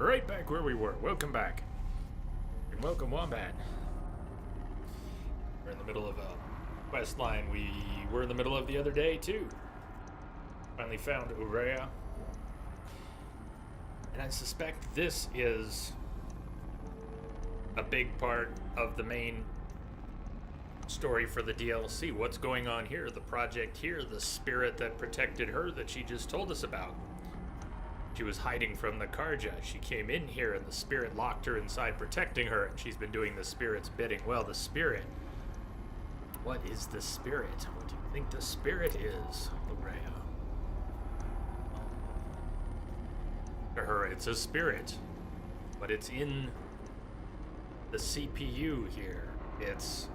right back where we were. Welcome back. And welcome, Wombat. We're in the middle of a quest line we were in the middle of the other day, too. Finally found Ourea. And I suspect this is a big part of the main story for the DLC. What's going on here? The project here, the spirit that protected her that she just told us about. She was hiding from the Karja. She came in here and the spirit locked her inside, protecting her, and she's been doing the spirit's bidding. Well, the spirit. What is the spirit? What do you think the spirit is, Ourea? To her, it's a spirit, but it's in the CPU here. It's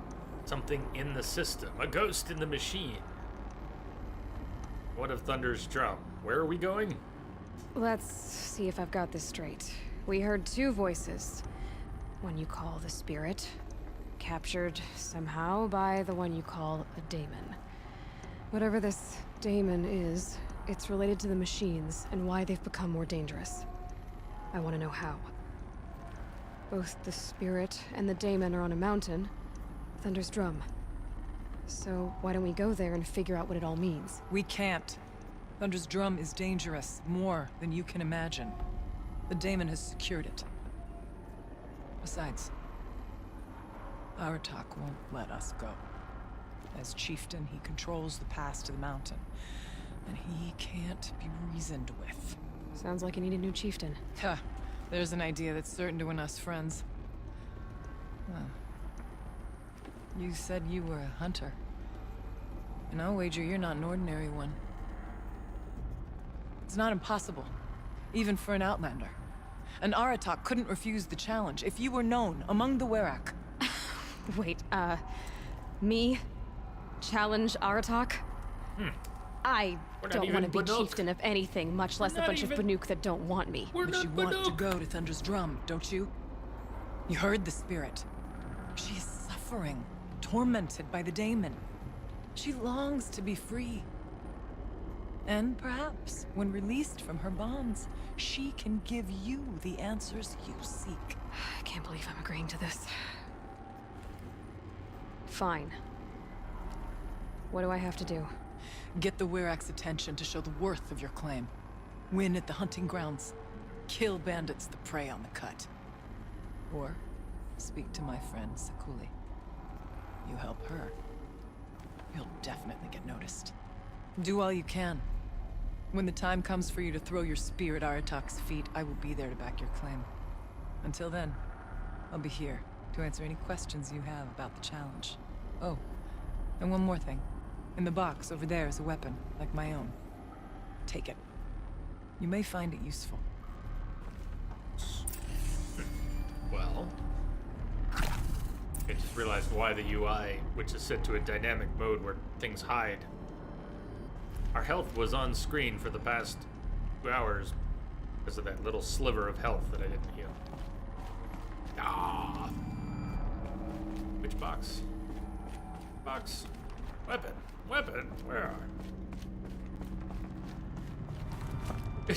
something in the system, a ghost in the machine. What of Thunder's drum? Where are we going? Let's see if I've got this straight. We heard two voices. One you call the spirit, captured somehow by the one you call a daemon. Whatever this daemon is, it's related to the machines and why they've become more dangerous. I want to know how. Both the spirit and the daemon are on a mountain, Thunder's drum. So why don't we go there and figure out what it all means? We can't. Thunder's drum is dangerous, more than you can imagine. The daemon has secured it. Besides, Aratak won't let us go. As chieftain, he controls the pass to the mountain, and he can't be reasoned with. Sounds like you need a new chieftain. Huh. There's an idea that's certain to win us friends. Well, you said you were a hunter. And I'll wager you're not an ordinary one. It's not impossible, even for an outlander. An Aratak couldn't refuse the challenge if you were known among the Werak. Wait, me? Challenge Aratak? I don't want to be Banuk. chieftain of anything, much less a Not bunch of even- Banuk that don't want me. We're But not you want to Banuk. go to Thunder's drum, don't you? You heard the spirit. She is suffering, tormented by the daemon. She longs to be free. And perhaps, when released from her bonds, she can give you the answers you seek. I can't believe I'm agreeing to this. Fine. What do I have to do? Get the Werak's attention to show the worth of your claim. Win at the hunting grounds. Kill bandits that prey on the cut. Or speak to my friend Sakuli. You help her, you'll definitely get noticed. Do all you can. When the time comes for you to throw your spear at Aratak's feet, I will be there to back your claim. Until then, I'll be here to answer any questions you have about the challenge. Oh, and one more thing. In the box over there is a weapon, like my own. Take it. You may find it useful. Well, I just realized why the UI, which is set to a dynamic mode where things hide. Our health was on screen for the past 2 hours because of that little sliver of health that I didn't heal. Ah! Which box? Box. Weapon. Weapon. Where are?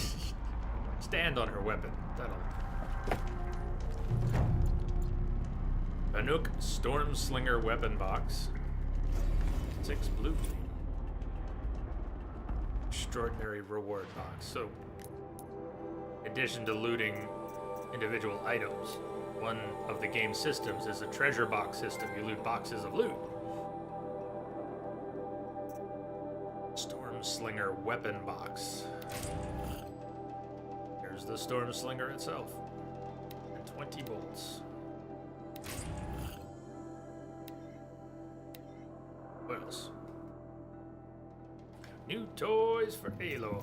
Stand on her weapon. That'll. Banuk Stormslinger weapon box. 6 blue. Extraordinary reward box. So, in addition to looting individual items, one of the game systems is a treasure box system. You loot boxes of loot. Stormslinger weapon box. There's the Stormslinger itself. And 20 bolts. What else? New toys for Aloy.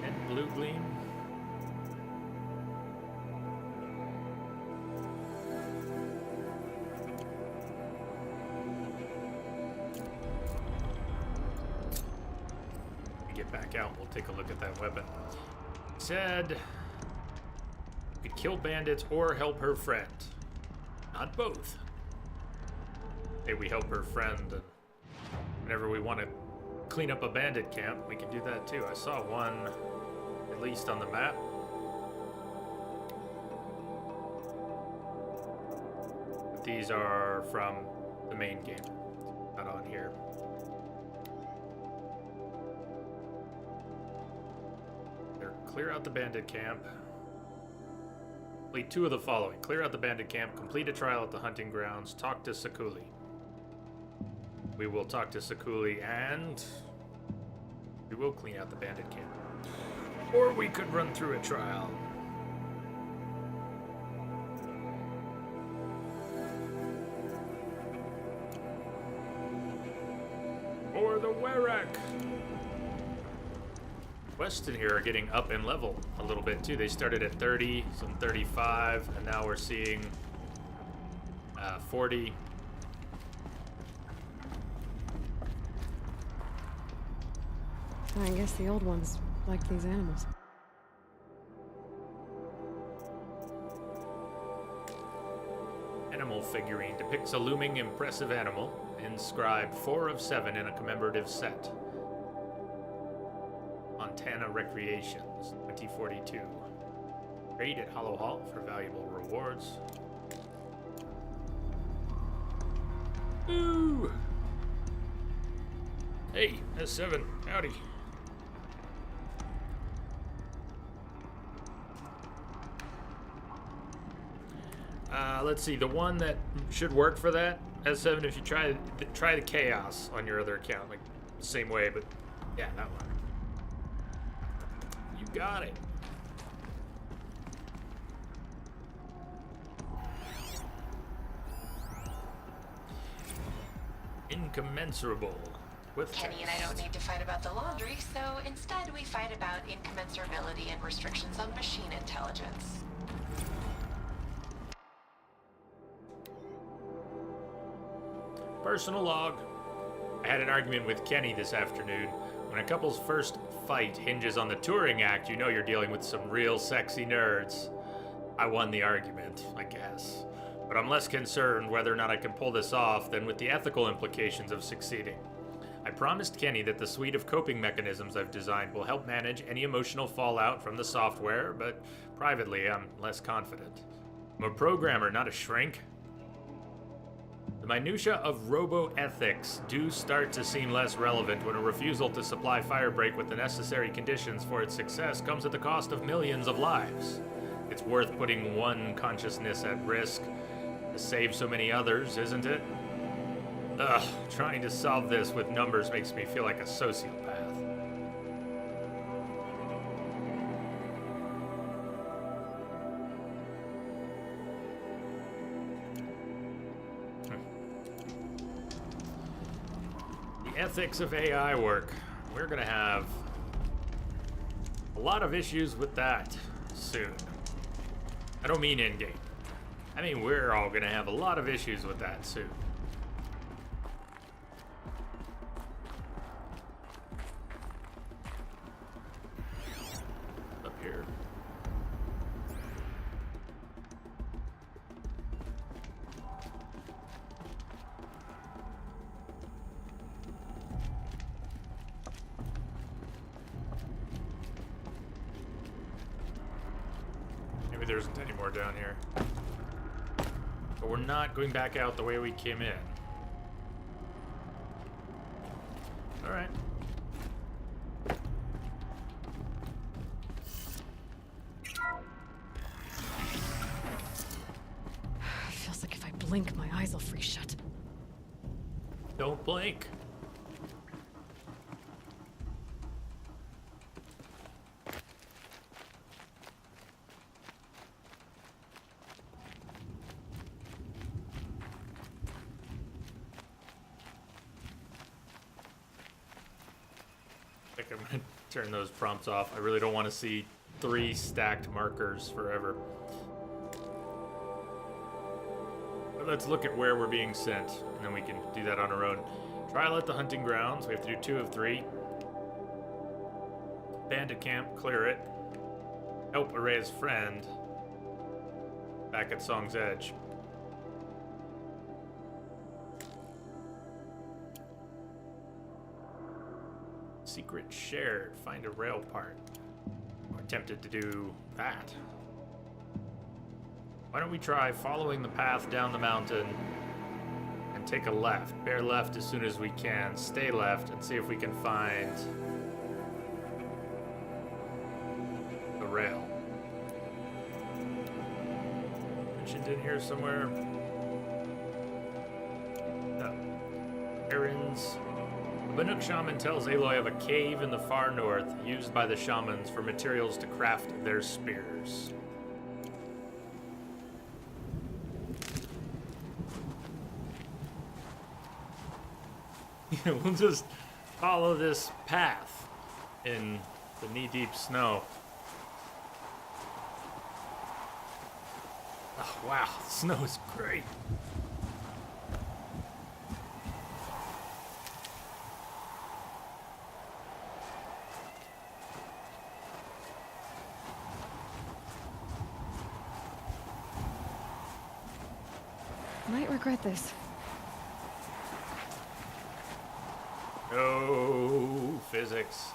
And Blue Gleam. We get back out, we'll take a look at that weapon. Said you could kill bandits or help her friend. Not both. Hey, we help her friend, and whenever we want to clean up a bandit camp, we can do that too. I saw one, at least on the map. But these are from the main game, not on here. They're clear out the bandit camp. Complete 2 of the following. Clear out the bandit camp, complete a trial at the hunting grounds, talk to Sakuli. We will talk to Sakuli and we will clean out the bandit camp. Or we could run through a trial. Or the Werak. Quests in here are getting up in level a little bit too. They started at 30, some 35, and now we're seeing 40. I guess the old ones liked these animals. Animal figurine depicts a looming, impressive animal, inscribed 4 of 7 in a commemorative set. Montana Recreations, 2042. Trade at Hollow Hall for valuable rewards. Ooh! Hey, S7, howdy. Let's see, the one that should work for that, S7, if you try the Chaos on your other account, like, same way, but yeah, that one. You got it. Incommensurable with Kenny and I don't need to fight about the laundry, so instead we fight about incommensurability and restrictions on machine intelligence. Personal log. I had an argument with Kenny this afternoon. When a couple's first fight hinges on the Turing Act, you know you're dealing with some real sexy nerds. I won the argument, I guess. But I'm less concerned whether or not I can pull this off than with the ethical implications of succeeding. I promised Kenny that the suite of coping mechanisms I've designed will help manage any emotional fallout from the software, but privately I'm less confident. I'm a programmer, not a shrink. The minutiae of robo-ethics do start to seem less relevant when a refusal to supply Firebreak with the necessary conditions for its success comes at the cost of millions of lives. It's worth putting one consciousness at risk to save so many others, isn't it? Ugh, trying to solve this with numbers makes me feel like a sociopath. The ethics of AI work. We're gonna have a lot of issues with that soon. I don't mean in-game. I mean, we're all gonna have a lot of issues with that soon. Up here. Maybe there isn't any more down here. But we're not going back out the way we came in. Alright. Feels like if I blink, my eyes will freeze shut. Don't blink. I think I'm gonna turn those prompts off. I really don't want to see 3 stacked markers forever. But let's look at where we're being sent, and then we can do that on our own. Trial at the hunting grounds. We have to do 2 of 3. Bandit camp, clear it. Help Array's friend. Back at Song's Edge. Secret shared. Find a rail part. We're tempted to do that. Why don't we try following the path down the mountain and take a left. Bear left as soon as we can. Stay left and see if we can find the rail. Mentioned in here somewhere. No. Errands. Banuk shaman tells Aloy of a cave in the far north used by the shamans for materials to craft their spears. We'll just follow this path in the knee-deep snow. Oh, wow, the snow is great. Might regret this. No physics.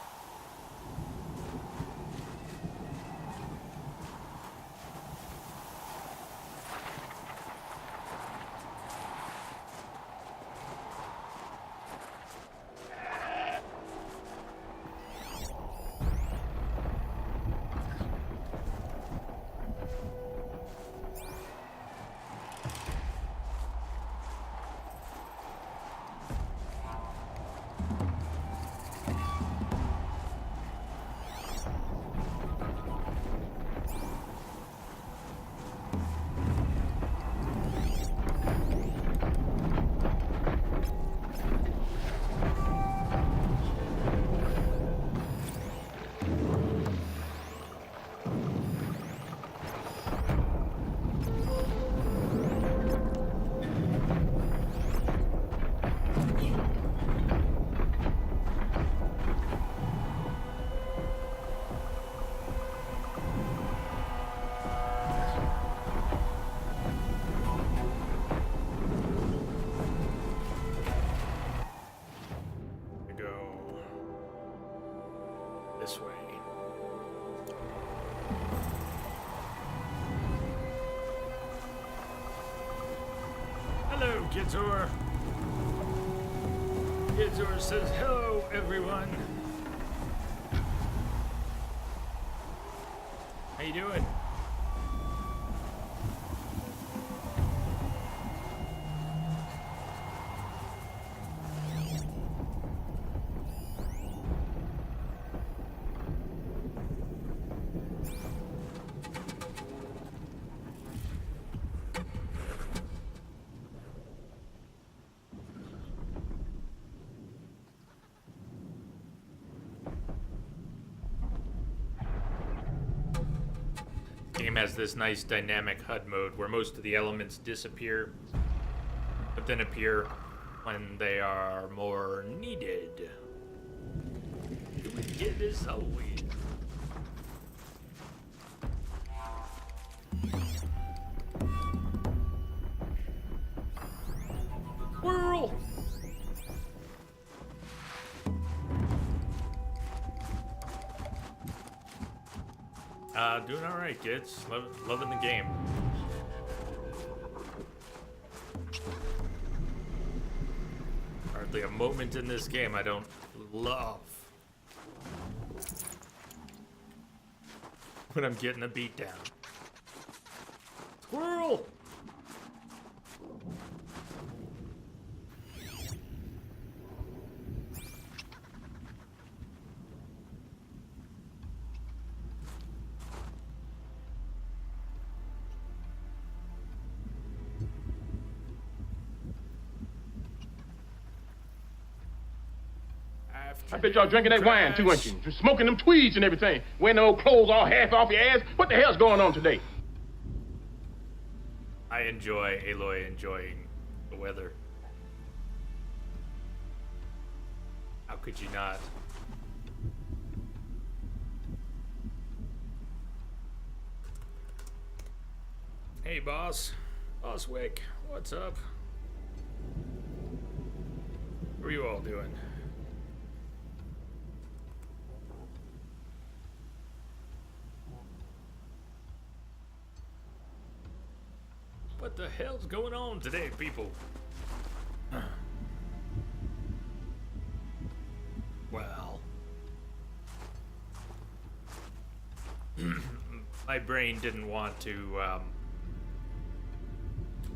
This way. Hello, Gizor. Gizor says, hello, everyone. How you doing? Game has this nice dynamic HUD mode where most of the elements disappear, but then appear when they are more needed. Do we get this always? Squirrel! Doing alright, kids. Loving the game. Hardly a moment in this game I don't love. When I'm getting a beat down. Squirrel! I bet y'all drinking that wine too, ain't you? You're smoking them tweeds and everything. Wearing the old clothes all half off your ass. What the hell's going on today? I enjoy Aloy enjoying the weather. How could you not? Hey, boss. Boss Wick, what's up? What are you all doing? the hell's going on today, people? Well, my brain didn't want to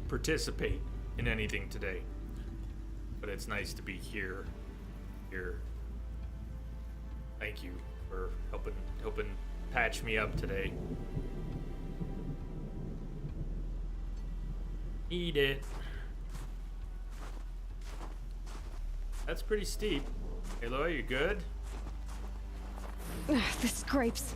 participate in anything today, but it's nice to be here. Thank you for helping patch me up today. Eat it. That's pretty steep. Aloy, you good? Ugh, the scrapes.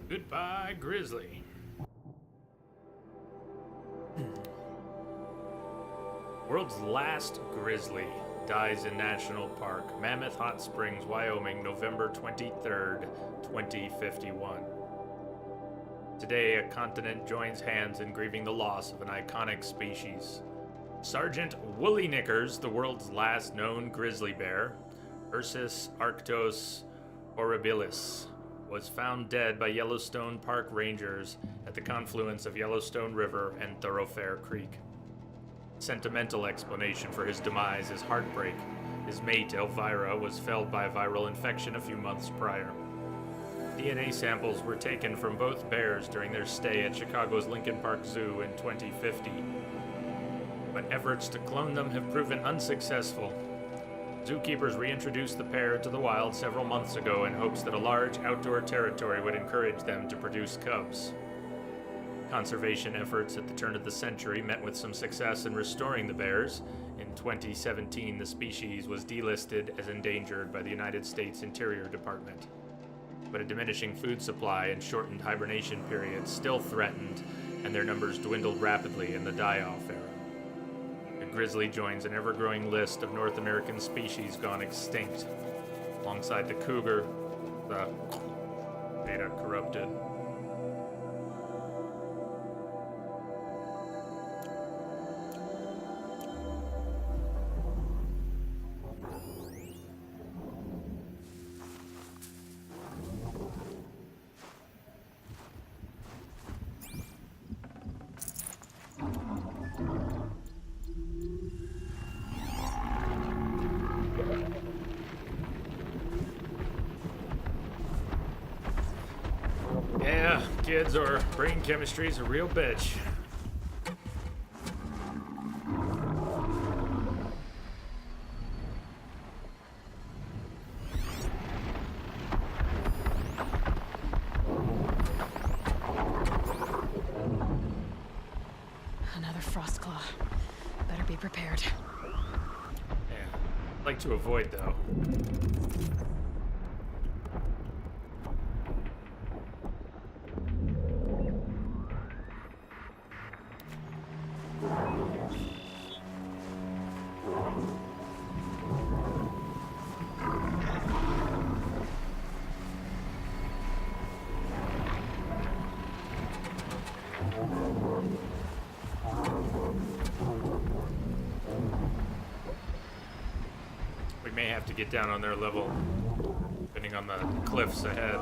Goodbye, Grizzly. World's last grizzly dies in National Park, Mammoth Hot Springs, Wyoming, November 23rd, 2051. Today, a continent joins hands in grieving the loss of an iconic species. Sergeant Woolly Knickers, the world's last known grizzly bear, Ursus arctos horribilis, was found dead by Yellowstone Park rangers at the confluence of Yellowstone River and Thoroughfare Creek. Sentimental explanation for his demise is heartbreak. His mate, Elvira, was felled by a viral infection a few months prior. DNA samples were taken from both bears during their stay at Chicago's Lincoln Park Zoo in 2050. But efforts to clone them have proven unsuccessful. Zookeepers reintroduced the pair to the wild several months ago in hopes that a large outdoor territory would encourage them to produce cubs. Conservation efforts at the turn of the century met with some success in restoring the bears. In 2017, the species was delisted as endangered by the United States Interior Department. But a diminishing food supply and shortened hibernation periods still threatened, and their numbers dwindled rapidly in the die-off era. The grizzly joins an ever-growing list of North American species gone extinct, alongside the cougar, the beta corrupted, kids, or brain chemistry is a real bitch. Another Frostclaw. Better be prepared. Yeah, I'd like to avoid though. We may have to get down on their level, depending on the cliffs ahead.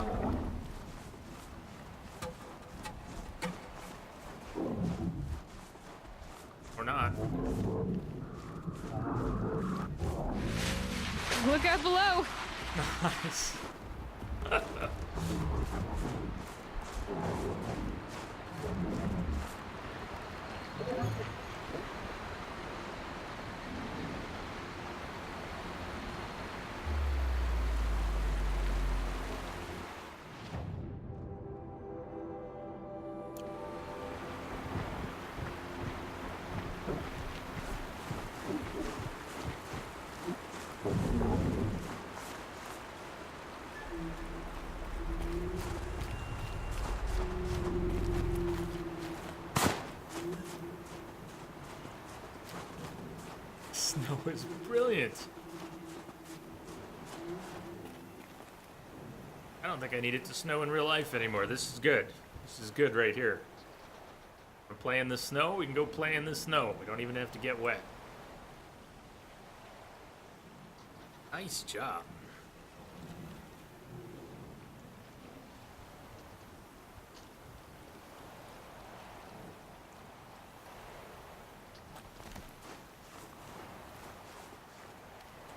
Or not. Look out below! Nice. is brilliant. I don't think I need it to snow in real life anymore. This is good. This is good right here. We're playing the snow. We can go play in the snow. We don't even have to get wet. Nice job.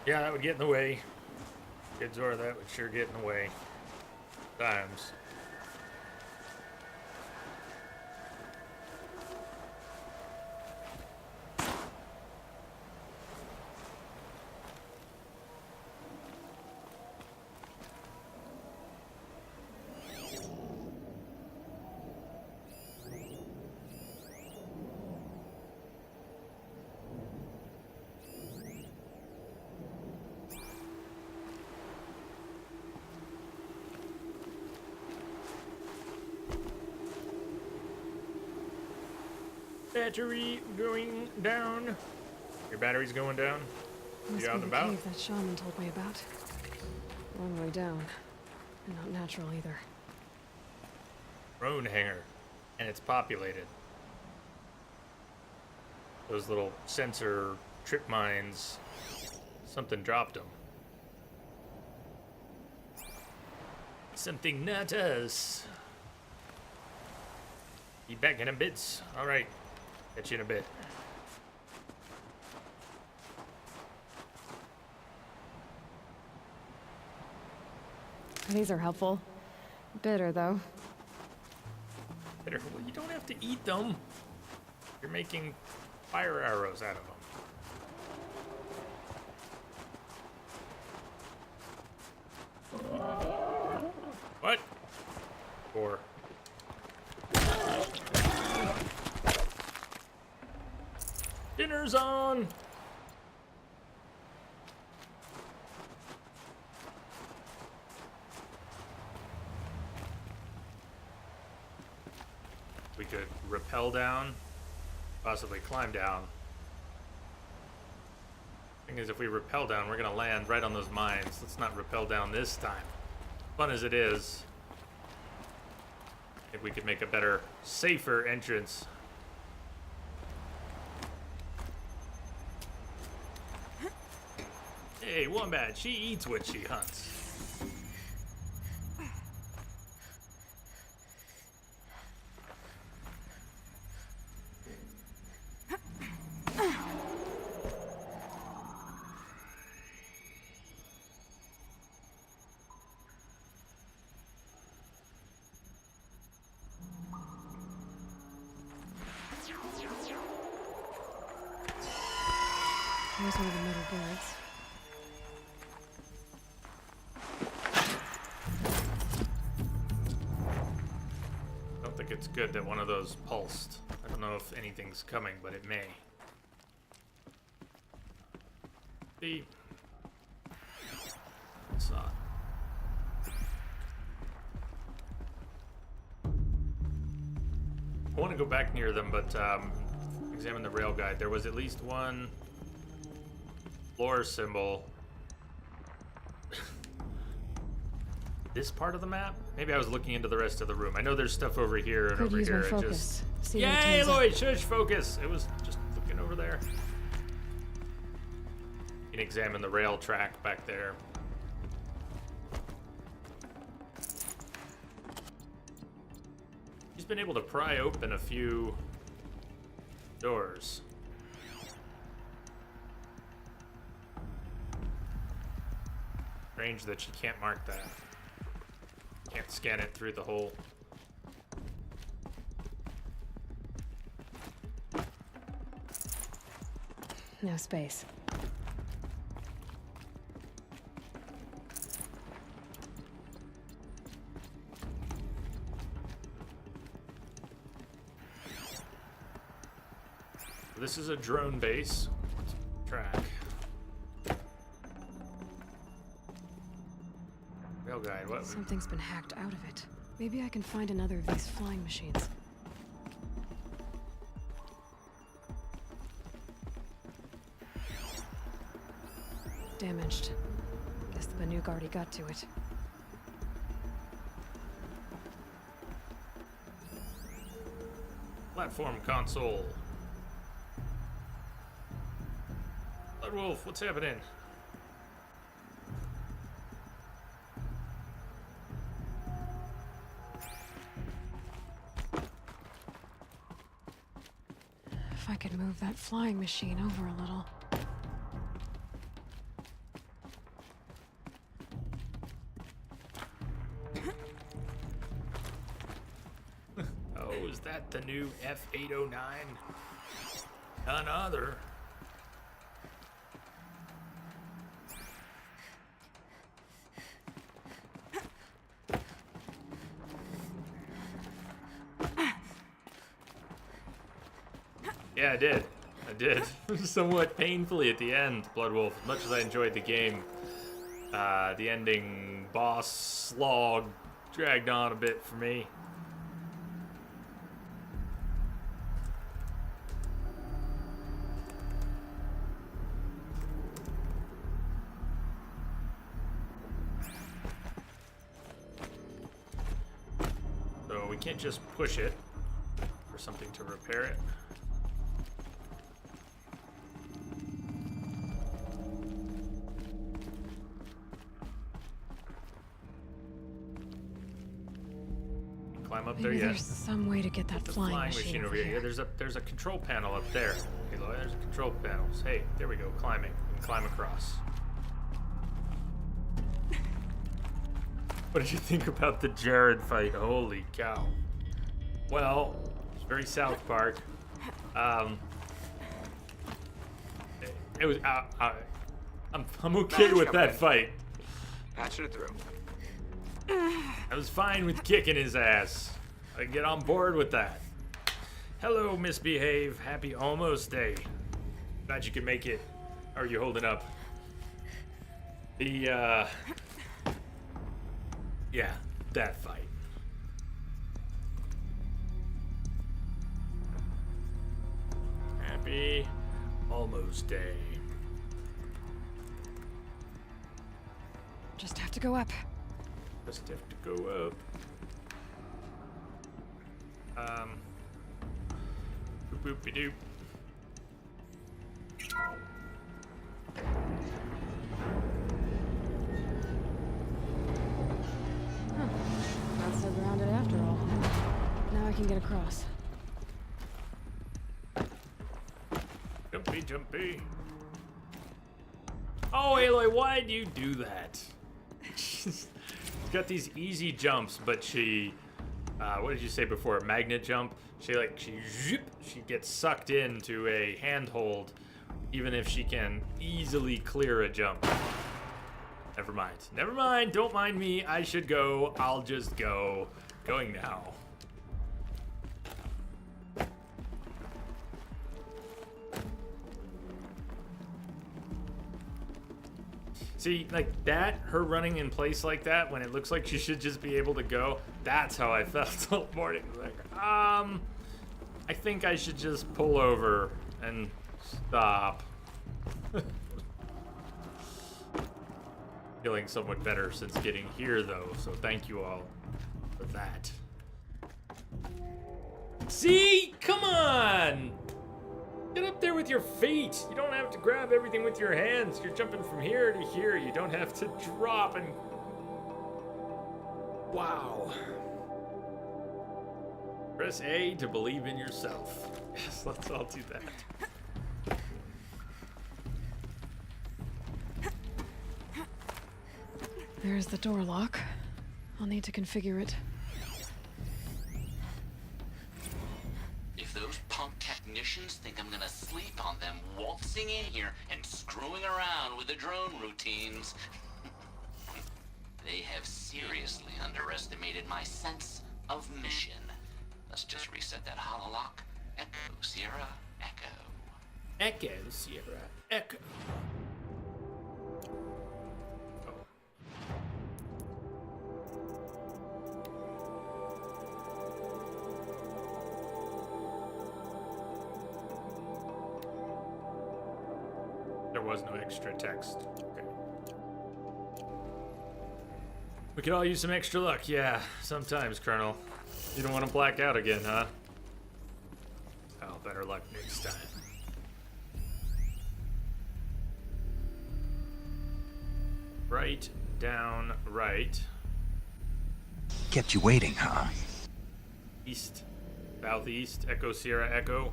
Yeah, that would get in the way. Kids or that would sure get in the way. Times. Battery going down. Your battery's going down? Must You out be and the about? cave that shaman told me about. Long way down. And not natural either. Drone hangar. And it's populated. Those little sensor trip mines. Something dropped them. Something not us. Be back in a bit. Alright. Catch you in a bit. These are helpful. Bitter, though. Well, you don't have to eat them. You're making fire arrows out of them. What? Or dinner's on. We could rappel down, possibly climb down. Thing is, if we rappel down, we're gonna land right on those mines. Let's not rappel down this time. Fun as it is, if we could make a better, safer entrance. Hey, Wombat, she eats what she hunts. Here's one of the metal birds. I don't think it's good that one of those pulsed. I don't know if anything's coming, but it may. See? Saw it. I want to go back near them, but examine the rail guide. There was at least one floor symbol. This part of the map? Maybe I was looking into the rest of the room. I know there's stuff over here and Could over use here. my It focus. just... See what it Yay, turns out. Lloyd! Shush, focus! It was just looking over there. You can examine the rail track back there. He's been able to pry open a few doors. Strange that she can't mark that. Can't scan it through the hole. No space. This is a drone base. Track. Rail guide, what? Something's been hacked out of it. Maybe I can find another of these flying machines. damaged. Guess the Banuk already got to it. Platform console. Bloodwolf, what's happening? If I could move that flying machine over a little. Oh, is that the new F-809? None other. Yeah, I did. I did. Somewhat painfully at the end, Bloodwolf. As much as I enjoyed the game, the ending boss slog dragged on a bit for me. So we can't just push it for something to repair it. Climb up there Maybe yet. there's some way to get that The flying machine over here. Yeah, here. there's a control panel up there. Aloy, there's a control panels. Hey, there we go. Climbing. We can climb across. What did you think about the Jared fight? Holy cow. Well, it's very South Park. It was. I'm okay with that fight. Patching it through. I was fine with kicking his ass. I get on board with that. Hello, Misbehave. Happy almost day. Glad you could make it. How are you holding up? Yeah, that fight. Happy almost day. Just have to go up. Just have to go up. Boop boopy doop. Not so grounded after all. Now I can get across. Jumpy, jumpy. Oh, Aloy, why do you do that? She's got these easy jumps, but she, what did you say before? A magnet jump? She gets sucked into a handhold, even if she can easily clear a jump. Never mind. Never mind. Don't mind me. I should go. I'll just go. Going now. See, like that, her running in place like that when it looks like she should just be able to go, that's how I felt all morning. Like, I think I should just pull over and stop. Feeling somewhat better since getting here though, so thank you all for that. See? Come on! Get up there with your feet. You don't have to grab everything with your hands. You're jumping from here to here. You don't have to drop and... Wow. Press A to believe in yourself. Yes, let's all do that. There's the door lock. I'll need to configure it. If those punk technicians think I'm gonna sleep on them waltzing in here and screwing around with the drone routines, they have seriously underestimated my sense of mission. Let's just reset that hololock. Echo, Sierra, Echo. Echo, Sierra, Echo. there was no extra text. Okay. We could all use some extra luck, yeah. Sometimes, Colonel. You don't want to black out again, huh? Oh, better luck next time. Right, down, right. Kept you waiting, huh? East, southeast, Echo Sierra Echo.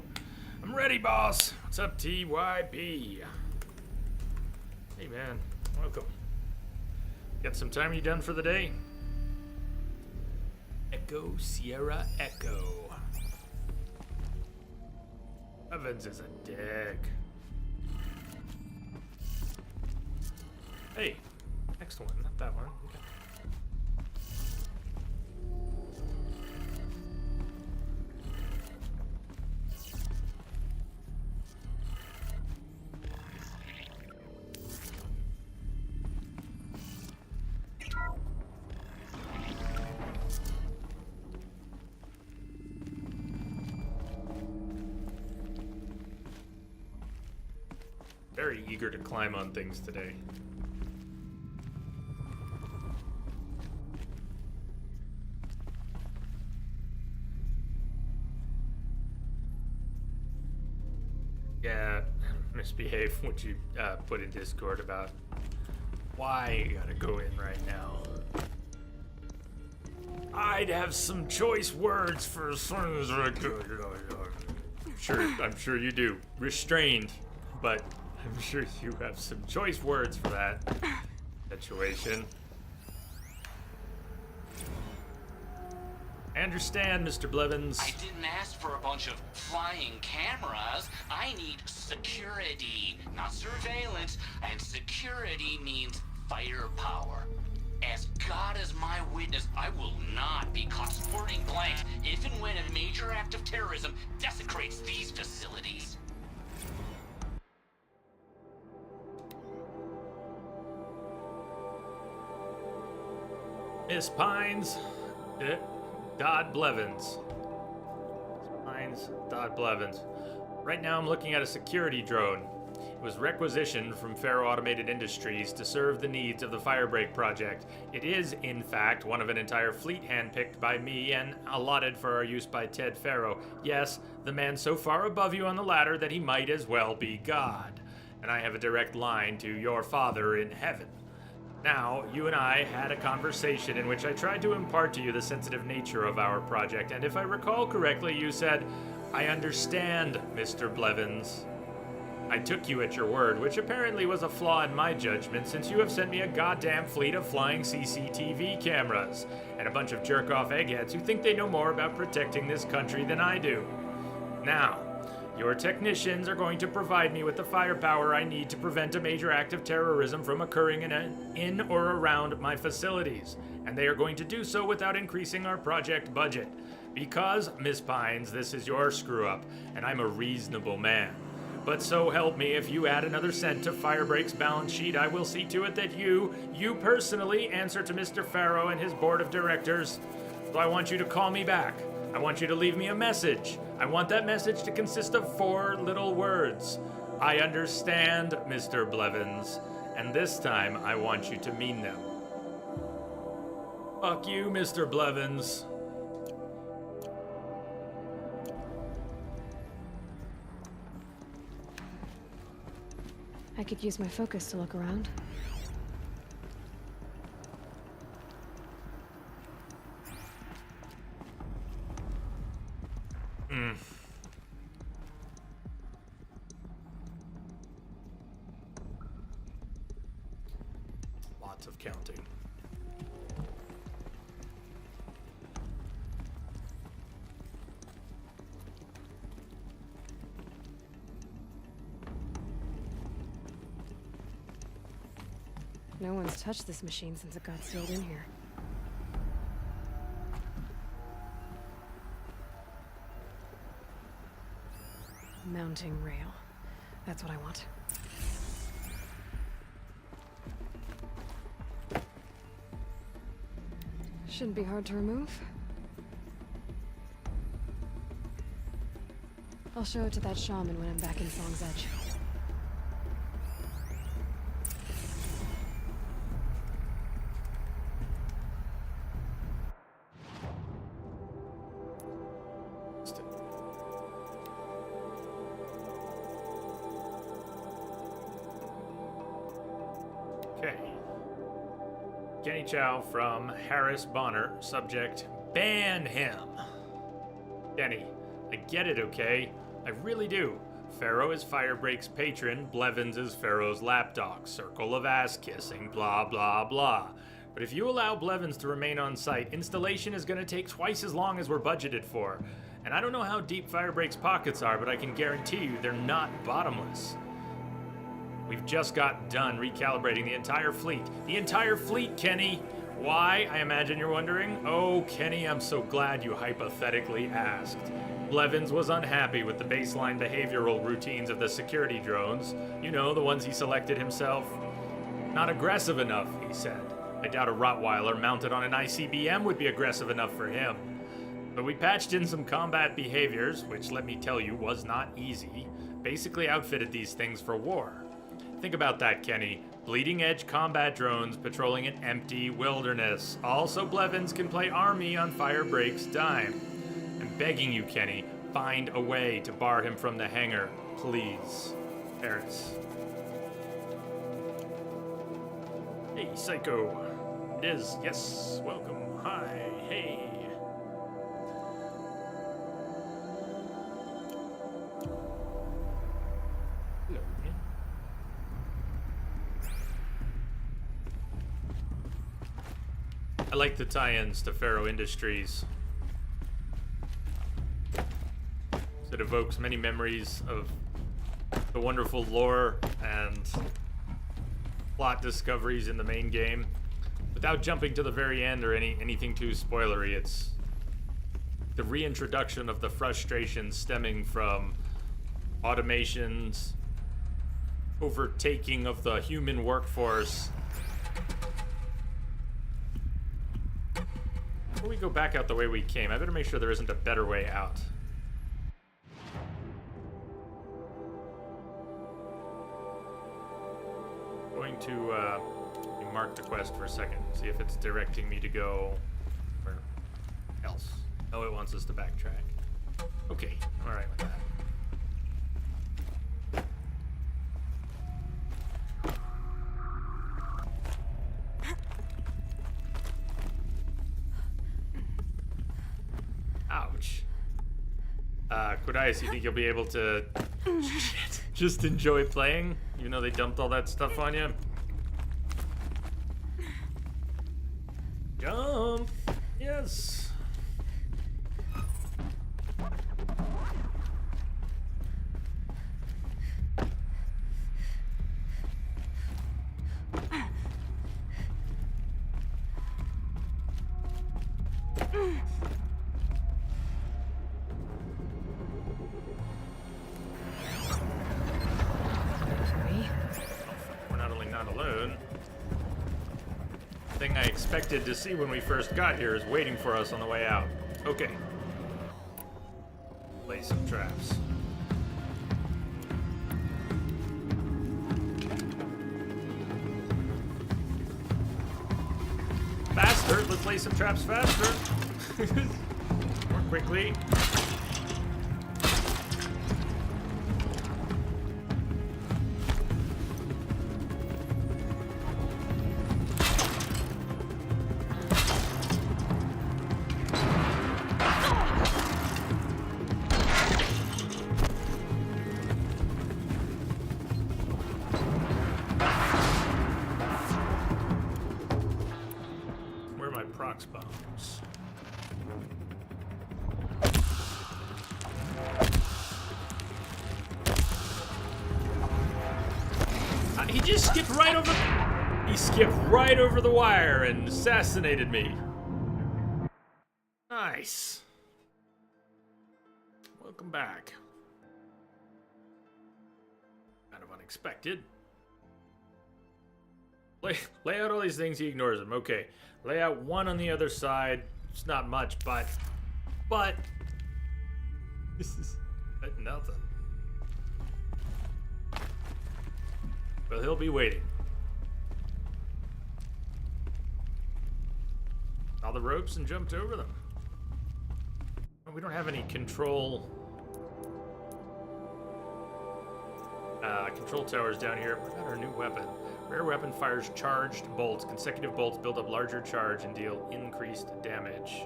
I'm ready, boss. What's up, TYB? Hey, man. Welcome. Got some time? You done for the day? Echo Sierra Echo. Evans is a dick. Hey, next one, not that one. Okay. Very eager to climb on things today. Yeah, misbehave what you put in Discord about why you gotta go in right now. I'd have some choice words for songs that I could. I'm sure you do. Restrained, but I'm sure you have some choice words for that situation. I understand, Mr. Blevins. I didn't ask for a bunch of flying cameras. I need security, not surveillance. And security means firepower. As God is my witness, I will not be caught sporting blanks if and when a major act of terrorism desecrates these facilities. Miss Pines, Dodd Blevins. Miss Pines, Dodd Blevins. Right now I'm looking at a security drone. It was requisitioned from Faro Automated Industries to serve the needs of the Firebreak project. It is, in fact, one of an entire fleet handpicked by me and allotted for our use by Ted Faro. Yes, the man so far above you on the ladder that he might as well be God. And I have a direct line to your Father in heaven. Now, you and I had a conversation in which I tried to impart to you the sensitive nature of our project, and if I recall correctly, you said, "I understand, Mr. Blevins." I took you at your word, which apparently was a flaw in my judgment, since you have sent me a goddamn fleet of flying CCTV cameras, and a bunch of jerk-off eggheads who think they know more about protecting this country than I do. Now, your technicians are going to provide me with the firepower I need to prevent a major act of terrorism from occurring in or around my facilities, and they are going to do so without increasing our project budget. Because, Miss Pines, this is your screw-up, and I'm a reasonable man. But so help me, if you add another cent to Firebreak's balance sheet, I will see to it that you personally answer to Mr. Faro and his board of directors. So I want you to call me back. I want you to leave me a message. I want that message to consist of 4 little words. I understand, Mr. Blevins. And this time, I want you to mean them. Fuck you, Mr. Blevins. I could use my focus to look around. Lots of counting. No one's touched this machine since it got sealed in here. Mounting rail. That's what I want. Shouldn't be hard to remove. I'll show it to that shaman when I'm back in Song's Edge. Okay. Kenny Chow from Harris Bonner. Subject, ban him. Kenny, I get it, okay? I really do. Pharaoh is Firebreak's patron, Blevins is Pharaoh's lapdog, circle of ass kissing, blah blah blah. But if you allow Blevins to remain on site, installation is gonna take twice as long as we're budgeted for. And I don't know how deep Firebreak's pockets are, but I can guarantee you they're not bottomless. We've just got done recalibrating the entire fleet. The entire fleet, Kenny! Why, I imagine you're wondering? Oh, Kenny, I'm so glad you hypothetically asked. Blevins was unhappy with the baseline behavioral routines of the security drones. You know, the ones he selected himself. Not aggressive enough, he said. I doubt a Rottweiler mounted on an ICBM would be aggressive enough for him. But we patched in some combat behaviors, which let me tell you was not easy. Basically outfitted these things for war. Think about that, Kenny. Bleeding edge combat drones patrolling an empty wilderness. Also, Blevins can play army on Firebreak's dime. I'm begging you, Kenny, find a way to bar him from the hangar, please. Harris. Hey, Psycho. It is. Yes, welcome. Hi. Hey. Hello. I like the tie-ins to Pharaoh Industries. It evokes many memories of the wonderful lore and plot discoveries in the main game. Without jumping to the very end or anything too spoilery, it's the reintroduction of the frustration stemming from automation's overtaking of the human workforce. Before we go back out the way we came, I better make sure there isn't a better way out. Going to mark the quest for a second, see if it's directing me to go where else. Oh, it wants us to backtrack. Okay, all right with that. Ouch. Kudais, you think you'll be able to just enjoy playing, even though they dumped all that stuff on you? Jump! Yes! We're not only not alone. The thing I expected to see when we first got here is waiting for us on the way out. Okay. Lay some traps. Faster! Let's lay some traps faster! More quickly. Where are my prox bombs? He just skipped right over. He skipped right over the wire and assassinated me. Nice. Welcome back. Kind of unexpected. Lay out all these things, he ignores them. Okay. Lay out one on the other side. It's not much, but this is nothing. Well, he'll be waiting. Saw the ropes and jumped over them. We don't have any control towers down here. What about our new weapon? Rare weapon fires charged bolts. Consecutive bolts build up larger charge and deal increased damage.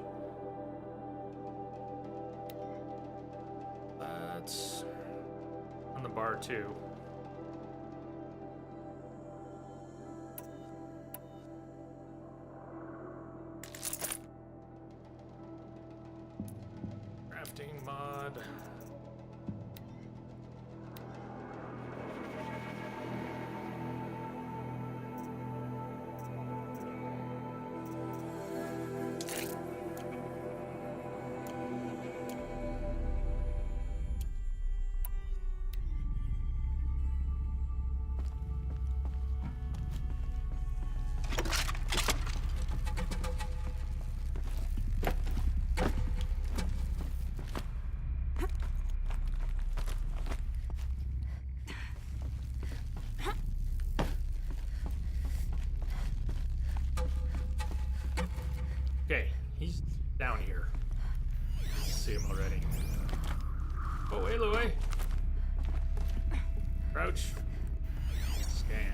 That's on the bar too. Crafting mod. Okay, he's down here. See him already. Oh, Aloy. Crouch. Scan.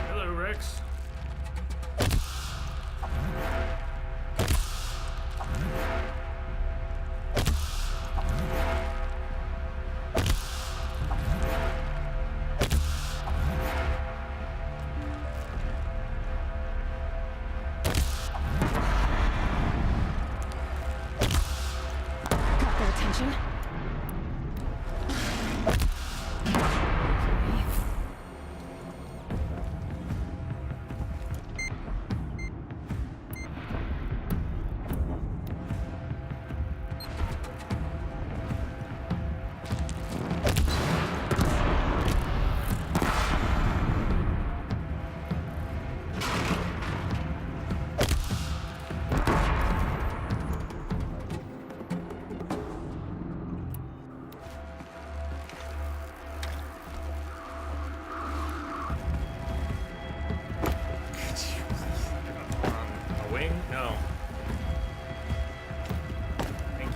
Hello, Rex. Got their attention. A wing? No. Thank you.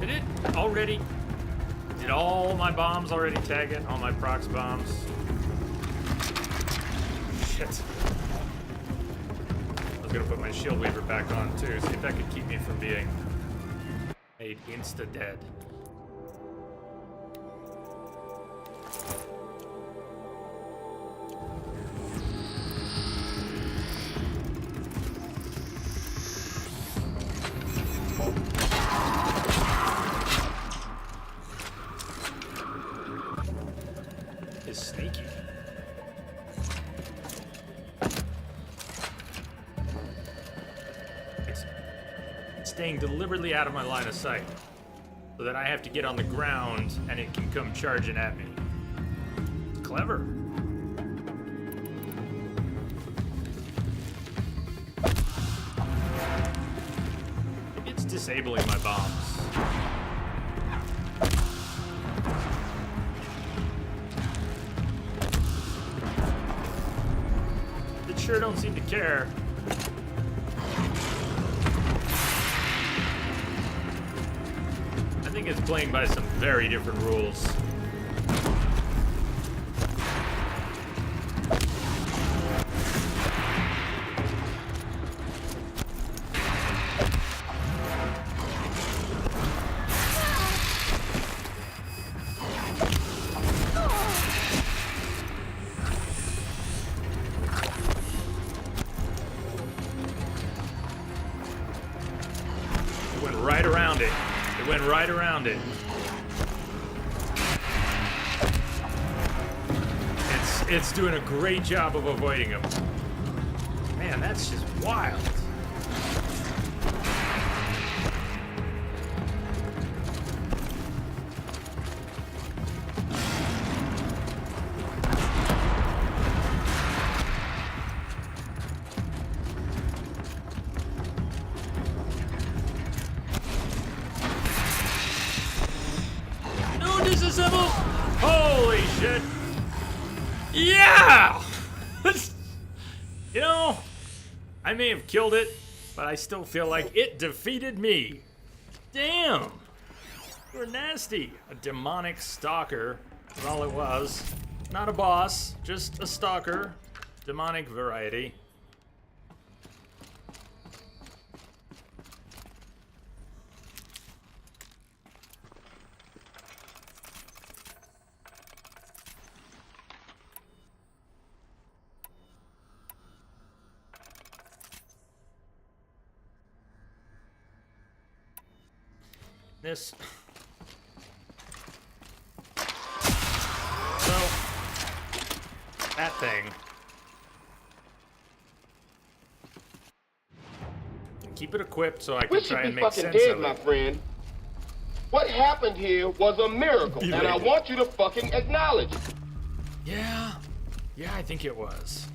Did it already? Did all my bombs already tag it? All my prox bombs? Shit. I was gonna put my shield weaver back on too, see if that could keep me from being made insta-dead. Is sneaky. It's staying deliberately out of my line of sight so that I have to get on the ground and it can come charging at me. It's clever. It's disabling my bombs. Sure don't seem to care. I think it's playing by some very different rules. went right around it. It's doing a great job of avoiding him. Man, that's just wild. No disassemble! Holy shit! Yeah! You know, I may have killed it, but I still feel like it defeated me. Damn! You're nasty. A demonic stalker is all it was. Not a boss, just a stalker. Demonic variety. This. So, that thing. Keep it equipped so I can We try should and be make fucking sense dead, of my it. friend. What happened here was a miracle, and I Belated. want you to fucking acknowledge it. Yeah, I think it was.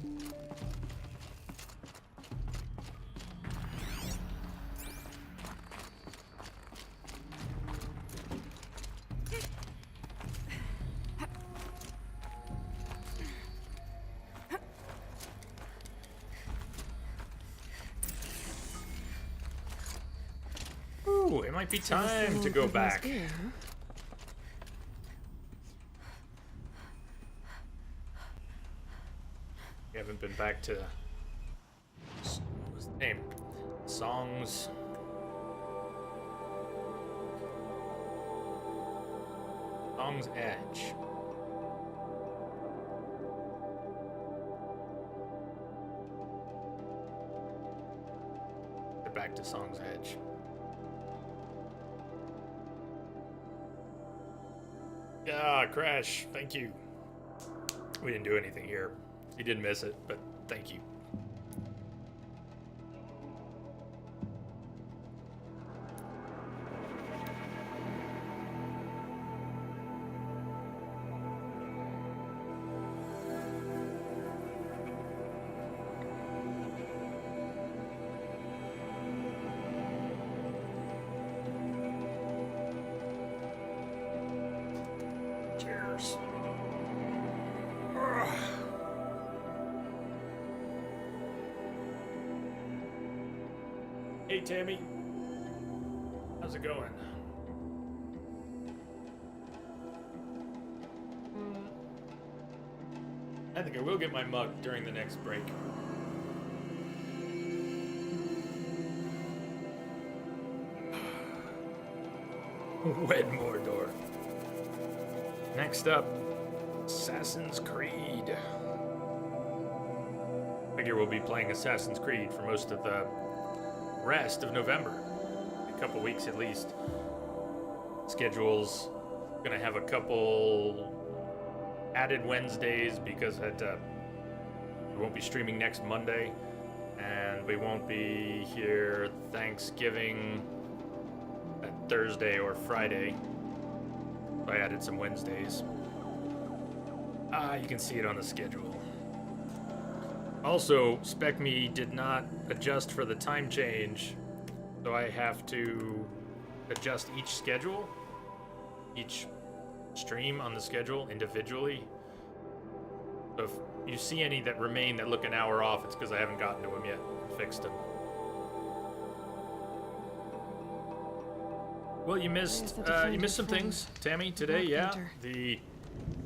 Ooh, it might be time to go back. We haven't been back to. What was the name? Songs. Song's Edge. Get back to Song's Edge. Ah, Crash, thank you. We didn't do anything here. You didn't miss it, but thank you. Cheers. Hey, Tammy. How's it going? I think I will get my mug during the next break. Wed Mordor. Next up, Assassin's Creed. Figure we'll be playing Assassin's Creed for most of the rest of November. A couple weeks at least. Schedule's gonna have a couple added Wednesdays because we won't be streaming next Monday, and we won't be here Thanksgiving that Thursday or Friday. I added some Wednesdays. You can see it on the schedule. Also, SpecMe did not adjust for the time change, so I have to adjust each schedule, each stream on the schedule individually. So if you see any that remain that look an hour off, it's because I haven't gotten to them yet and fixed them. Well, you missed some things, Tammy, today. Black Yeah, Painter. the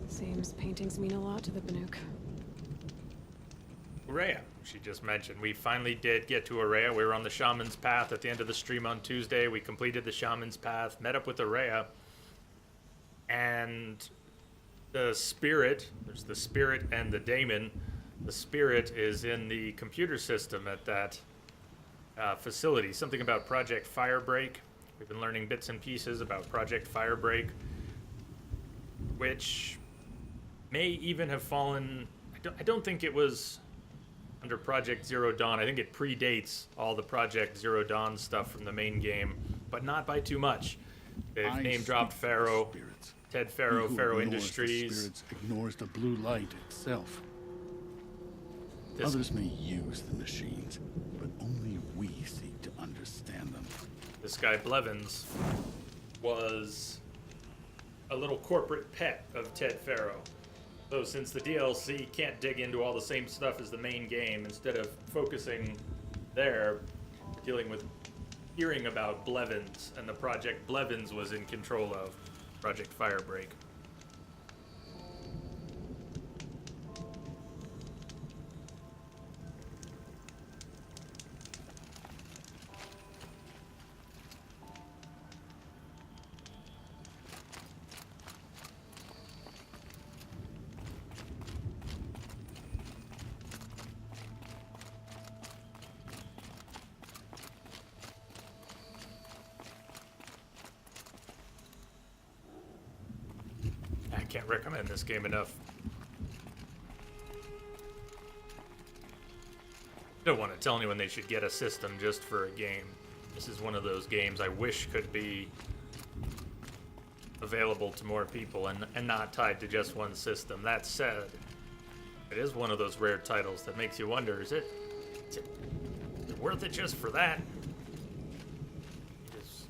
Seems paintings mean a lot to the Banuk. Urea, she just mentioned. We finally did get to Urea. We were on the Shaman's Path at the end of the stream on Tuesday. We completed the Shaman's Path, met up with Urea, and the spirit, there's the spirit and the daemon. The spirit is in the computer system at that facility. Something about Project Firebreak. We've been learning bits and pieces about Project Firebreak, which may even have fallen... I don't think it was under Project Zero Dawn. I think it predates all the Project Zero Dawn stuff from the main game, but not by too much. They've name-dropped Faro, Ted Faro, Faro Industries. Spirits ignores the blue light itself. This, Others may use the machines, but only we seek to understand them. this guy Blevins was a little corporate pet of Ted Faro. So since the DLC can't dig into all the same stuff as the main game, instead of focusing there, dealing with hearing about Blevins and the project Blevins was in control of, Project Firebreak. I can't recommend this game enough. Don't want to tell anyone they should get a system just for a game. This is one of those games I wish could be available to more people and not tied to just one system. That said, it is one of those rare titles that makes you wonder, is it worth it just for that? It is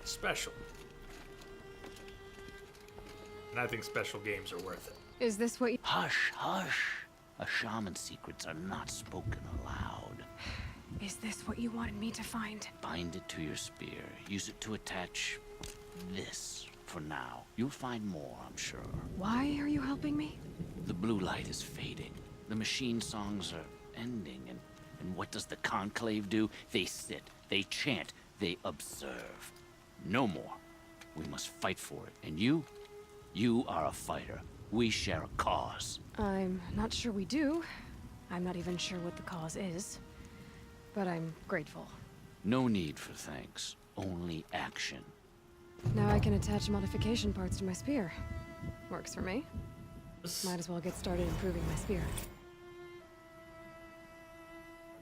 special. And I think special games are worth it. Is this what you... Hush, hush. A shaman's secrets are not spoken aloud. Is this what you wanted me to find? Bind it to your spear. Use it to attach this for now. You'll find more, I'm sure. Why are you helping me? The blue light is fading. The machine songs are ending. And what does the Conclave do? They sit, they chant, they observe. No more. We must fight for it. And you are a fighter. We share a cause. I'm not sure we do. I'm not even sure what the cause is. But I'm grateful. No need for thanks. Only action. Now I can attach modification parts to my spear. Works for me. Might as well get started improving my spear.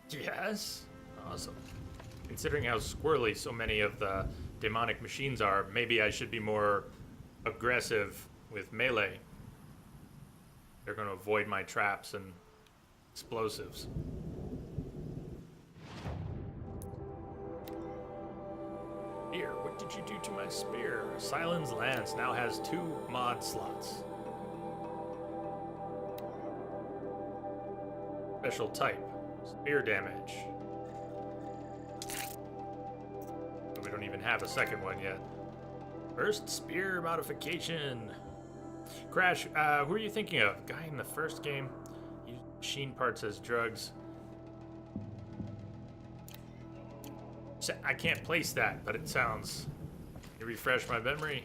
Yes? Awesome. Considering how squirrely so many of the demonic machines are, maybe I should be more aggressive with melee. They're going to avoid my traps and explosives. Here, what did you do to my spear? Silen's Lance now has 2 mod slots. Special type, spear damage. But we don't even have a second one yet. First spear modification. Crash, who are you thinking of? Guy in the first game? Used machine parts as drugs. I can't place that, but it sounds... You refresh my memory.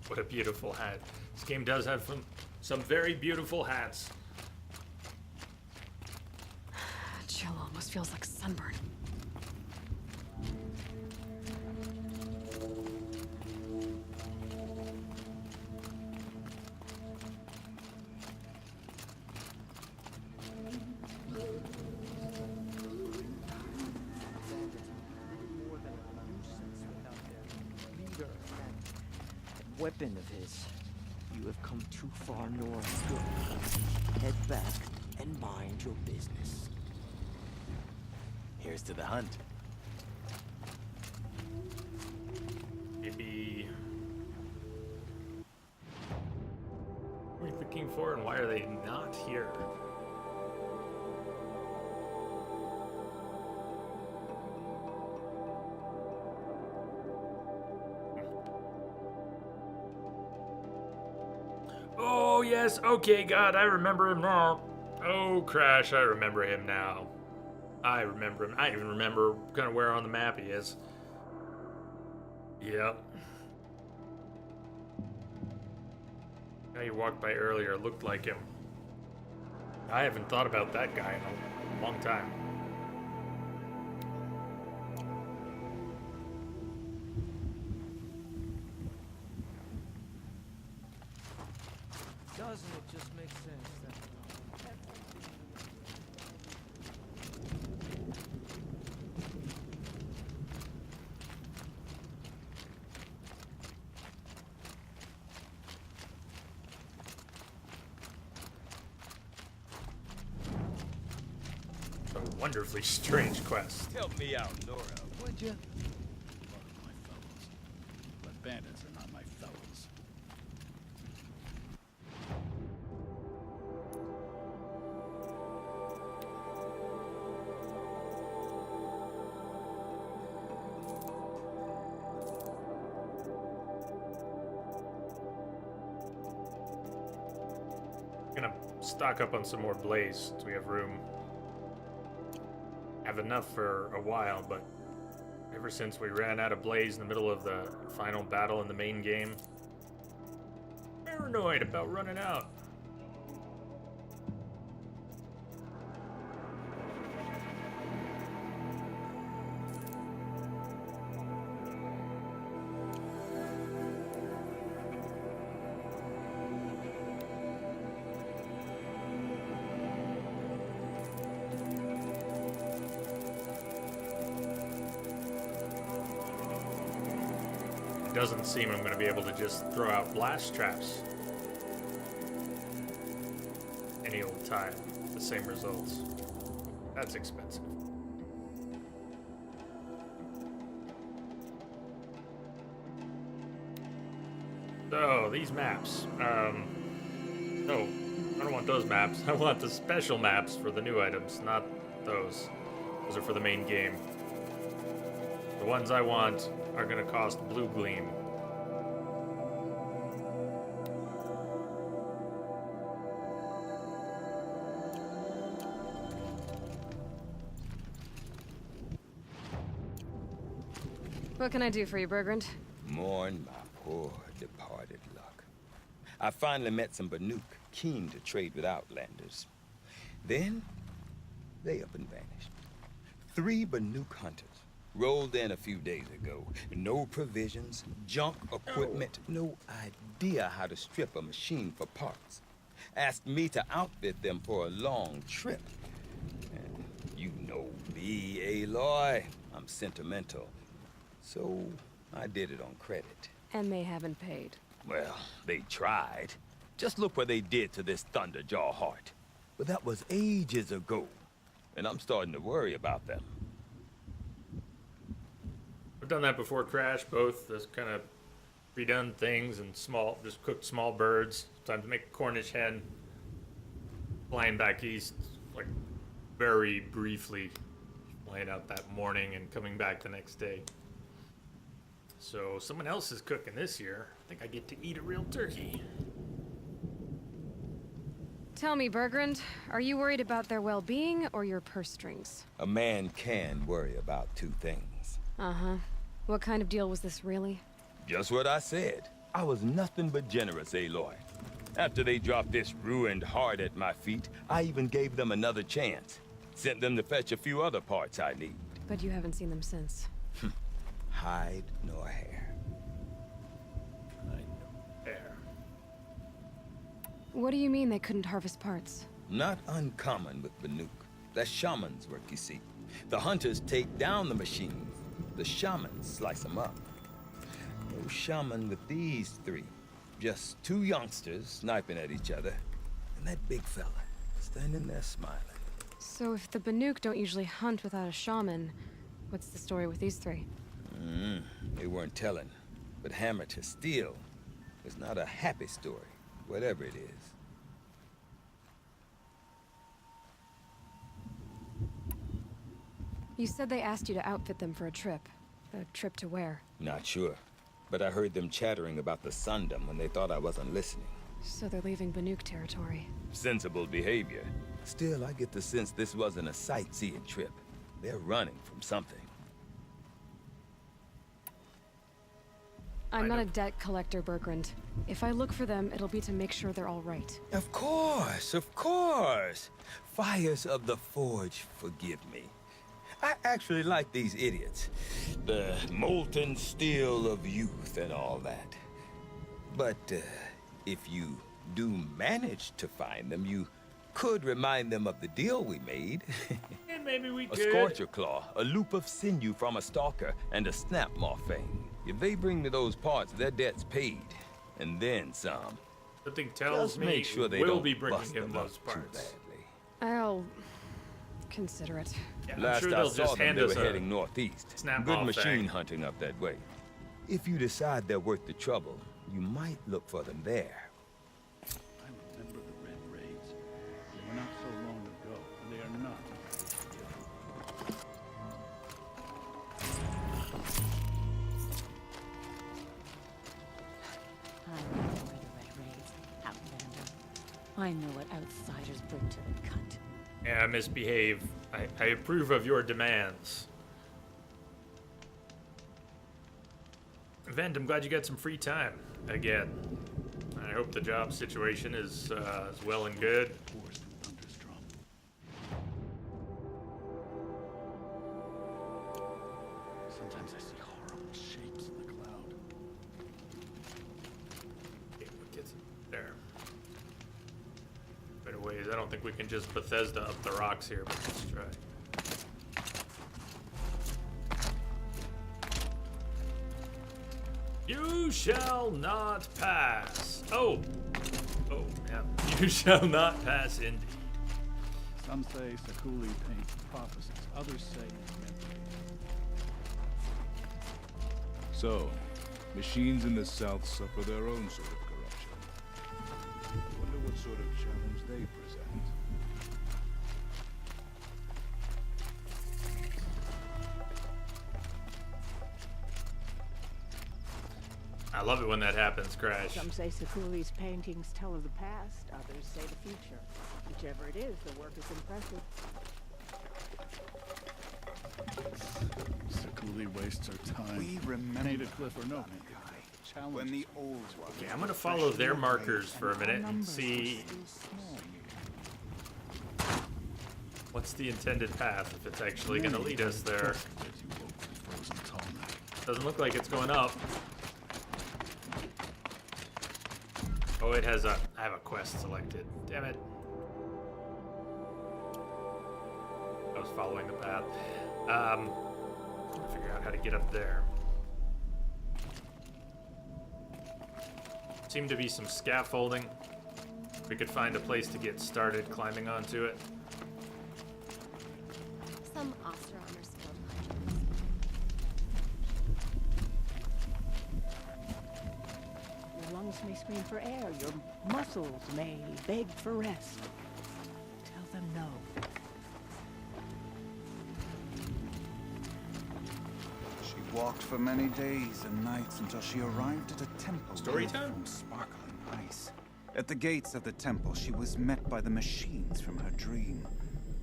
What a beautiful hat. This game does have some very beautiful hats. Chill almost feels like sunburn. Weapon of his. You have come too far north. Head back and mind your business. Here's to the hunt. Maybe... What are we looking for and why are they not here? Oh, yes. Okay, God, I remember him now. Oh, Crash, I remember him now. I remember him. I even remember kind of where on the map he is. Yep. Guy you walked by earlier looked like him. I haven't thought about that guy in a long time. Doesn't it just make sense that... A wonderfully strange quest. Help me out, Nora, would you? Pardon my fellows, but bandits are not my fellows. Gonna stock up on some more blaze so we have room. Have enough for a while, but ever since we ran out of blaze in the middle of the final battle in the main game, paranoid about running out. It doesn't seem I'm going to be able to just throw out blast traps any old time. The same results. That's expensive. So, these maps. No, I don't want those maps. I want the special maps for the new items, not those. Those are for the main game. The ones I want are going to cost blue gleam. What can I do for you, Bergrand? Mourn my poor departed luck. I finally met some Banuk keen to trade with Outlanders. Then, they up and vanished. 3 Banuk hunters rolled in a few days ago. No provisions, junk equipment, no idea how to strip a machine for parts. Asked me to outfit them for a long trip. And you know me, Aloy. I'm sentimental. So, I did it on credit. And they haven't paid. Well, they tried. Just look what they did to this Thunderjaw heart. But that was ages ago. And I'm starting to worry about them. I've done that before, Crash. Both this kind of redone things and just cooked small birds. Time to make a Cornish hen. Flying back east, like very briefly, flying out that morning and coming back the next day. So someone else is cooking this year. I think I get to eat a real turkey. Tell me, Bergrand, are you worried about their well-being or your purse strings? A man can worry about 2 things. Uh-huh. What kind of deal was this, really? Just what I said. I was nothing but generous, Aloy. After they dropped this ruined heart at my feet, I even gave them another chance. Sent them to fetch a few other parts I need. But you haven't seen them since. Hide nor hair. There. What do you mean they couldn't harvest parts? Not uncommon with Banuk. That's shaman's work, you see. The hunters take down the machines. The shamans slice them up. No shaman with these 3. Just 2 youngsters sniping at each other. And that big fella standing there smiling. So if the Banuk don't usually hunt without a shaman, what's the story with these 3? They weren't telling. But hammer to steel is not a happy story, whatever it is. You said they asked you to outfit them for a trip. A trip to where? Not sure. But I heard them chattering about the Sundom when they thought I wasn't listening. So they're leaving Banuk territory. Sensible behavior. Still, I get the sense this wasn't a sightseeing trip. They're running from something. I'm not a debt collector, Bergrand. If I look for them, it'll be to make sure they're all right. Of course, of course. Fires of the Forge forgive me. I actually like these idiots. The molten steel of youth and all that. But if you do manage to find them, you could remind them of the deal we made. And maybe we A could. scorcher claw, a loop of sinew from a stalker, and a snap morphine. If they bring me those parts, their debt's paid. And then some. Something tells Just me make sure they we'll don't be bringing bust him them up those too parts. badly. I'll consider it. Yeah, I'm Last sure I they'll saw just them, hand they us were a heading northeast. snap Good off machine thing. hunting up that way. If you decide they're worth the trouble, you might look for them there. I remember the Red Raids. They were not so long ago. They are not. I remember the Red Raids, Outlander. I know what outsiders bring to the cut. Yeah, misbehave. I approve of your demands. Vend, I'm glad you got some free time again. I hope the job situation is well and good. Force and thunderstorm. Sometimes I see horrible shapes in the cloud. Okay, what gets there? Right away, I don't think we can just Bethesda up the rocks here, but let's try. You shall not pass. Oh, yeah. You shall not pass indeed. Some say Sakuli paints prophecies. Others say it's meant to be. So, machines in the South suffer their own sort of corruption. I wonder what sort of challenge they present. I love it when that happens, Crash. Some say Sakuli's paintings tell of the past, others say the future. Whichever it is, the work is impressive. Sakuli wastes her time. We remember Painted cliff or no. Challenge. when the old one. Okay, I'm gonna follow their markers for a minute and see what's the intended path, if it's actually gonna lead us there. Doesn't look like it's going up. Oh, it has I have a quest selected. Damn it. I was following the path. Figure out how to get up there. Seemed to be some scaffolding. We could find a place to get started climbing onto it. Some Oseram are skilled hunters. Your lungs may scream for air, your muscles may beg for rest. Tell them no. She walked for many days and nights until she arrived at a temple Story built time? from sparkling ice. At the gates of the temple, she was met by the machines from her dream,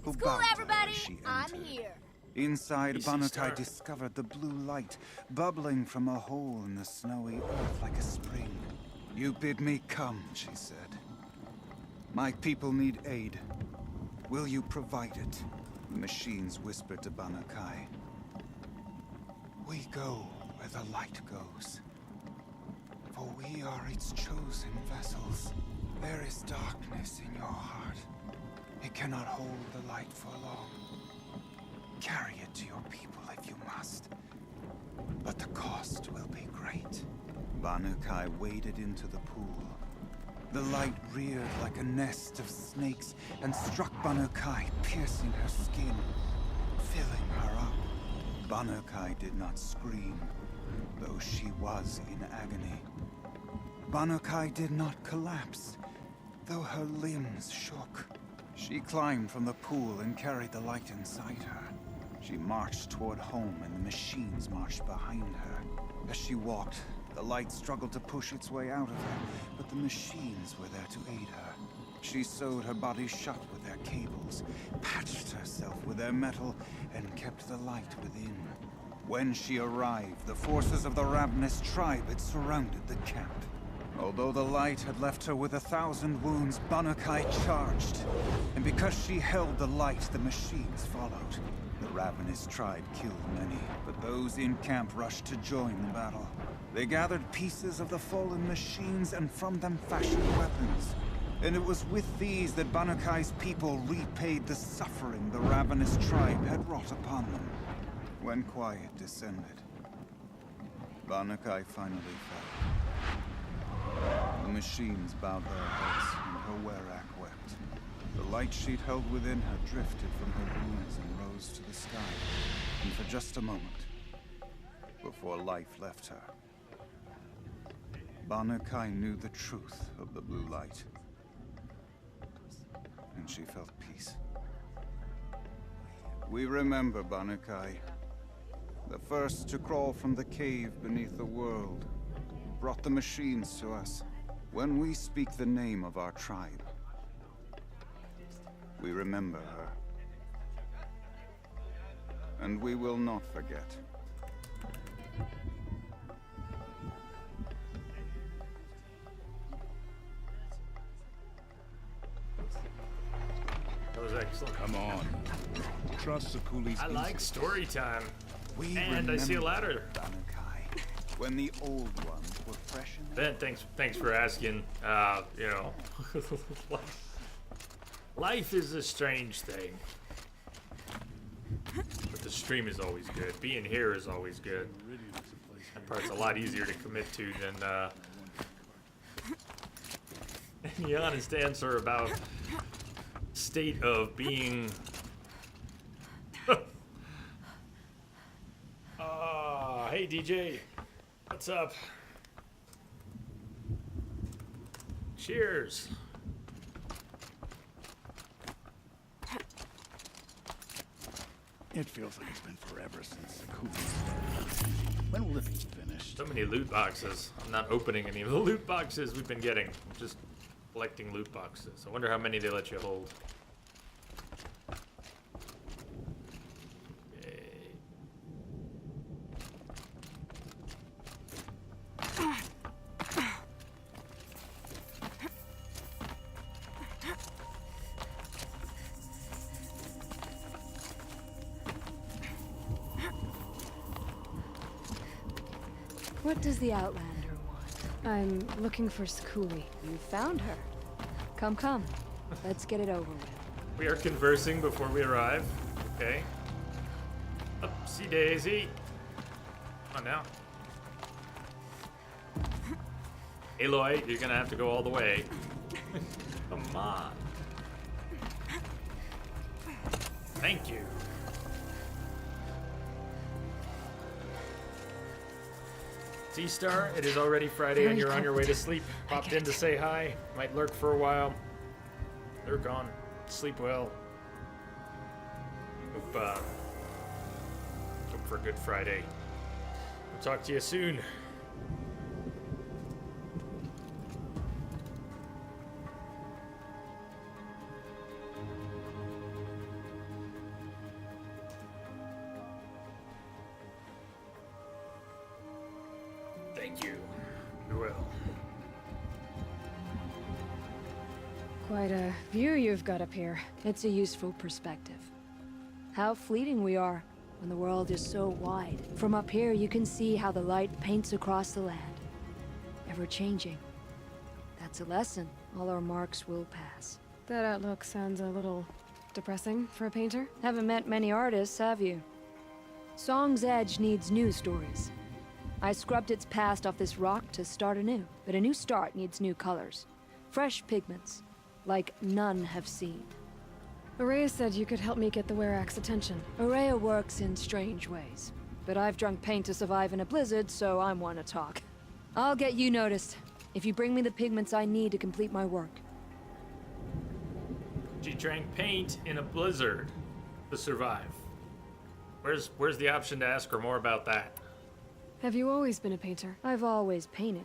who School, bowed to her everybody! as she I'm entered. here. Inside, Easy Banukai start. discovered the blue light bubbling from a hole in the snowy earth like a spring. You bid me come, she said. My people need aid. Will you provide it? The machines whispered to Banukai. We go where the light goes, for we are its chosen vessels. There is darkness in your heart. It cannot hold the light for long. Carry it to your people if you must, but the cost will be great. Banukai waded into the pool. The light reared like a nest of snakes and struck Banukai, piercing her skin, filling her up. Banukai did not scream, though she was in agony. Banukai did not collapse, though her limbs shook. She climbed from the pool and carried the light inside her. She marched toward home and the machines marched behind her. As she walked, the light struggled to push its way out of her, but the machines were there to aid her. She sewed her body shut with their cables, patched herself with their metal, and kept the light within. When she arrived, the forces of the ravenous tribe had surrounded the camp. Although the light had left her with 1,000 wounds, Bannakai charged. And because she held the light, the machines followed. The ravenous tribe killed many, but those in camp rushed to join the battle. They gathered pieces of the fallen machines and from them fashioned weapons. And it was with these that Bannakai's people repaid the suffering the ravenous tribe had wrought upon them. When quiet descended, Bannakai finally fell. The machines bowed their heads, and her Werak wept. The light she'd held within her drifted from her wounds and rose to the sky. And for just a moment, before life left her, Bannakai knew the truth of the blue light. And she felt peace. We remember Bannakai, the first to crawl from the cave beneath the world, brought the machines to us. When we speak the name of our tribe, we remember her. And we will not forget. That was excellent. Come on. Trust Sakuli's I like instincts. story time. We And I see a ladder. Bannakai, when the old ones were fresh in Ben, thanks for asking. You know, life is a strange thing. But the stream is always good. Being here is always good. That part's a lot easier to commit to than any honest answer about state of being. Hey DJ, what's up? Cheers. It feels like it's been forever since Sakuli. When will it be finished? So many loot boxes. I'm not opening any of the loot boxes we've been getting. I'm just collecting loot boxes. I wonder how many they let you hold. What does the Outlander want? I'm looking for Skuli. You found her. Come, come. Let's get it over with. We are conversing before we arrive. Okay. Upsy daisy. Come on now. Aloy, you're gonna have to go all the way. Come on. Thank you. Sea-Star, it is already Friday and you're on your way to sleep. Popped in to say hi. Might lurk for a while. Lurk on. Sleep well. Hope for a good Friday. We'll talk to you soon. Thank you. You will. Quite a view you've got up here. It's a useful perspective. How fleeting we are when the world is so wide. From up here, you can see how the light paints across the land. Ever changing. That's a lesson. All our marks will pass. That outlook sounds a little depressing for a painter. Haven't met many artists, have you? Song's Edge needs new stories. I scrubbed its past off this rock to start anew, but a new start needs new colors. Fresh pigments, like none have seen. Araya said you could help me get the Werak's attention. Araya works in strange ways, but I've drunk paint to survive in a blizzard, so I'm one to talk. I'll get you noticed, if you bring me the pigments I need to complete my work. She drank paint in a blizzard to survive. Where's the option to ask her more about that? Have you always been a painter? I've always painted.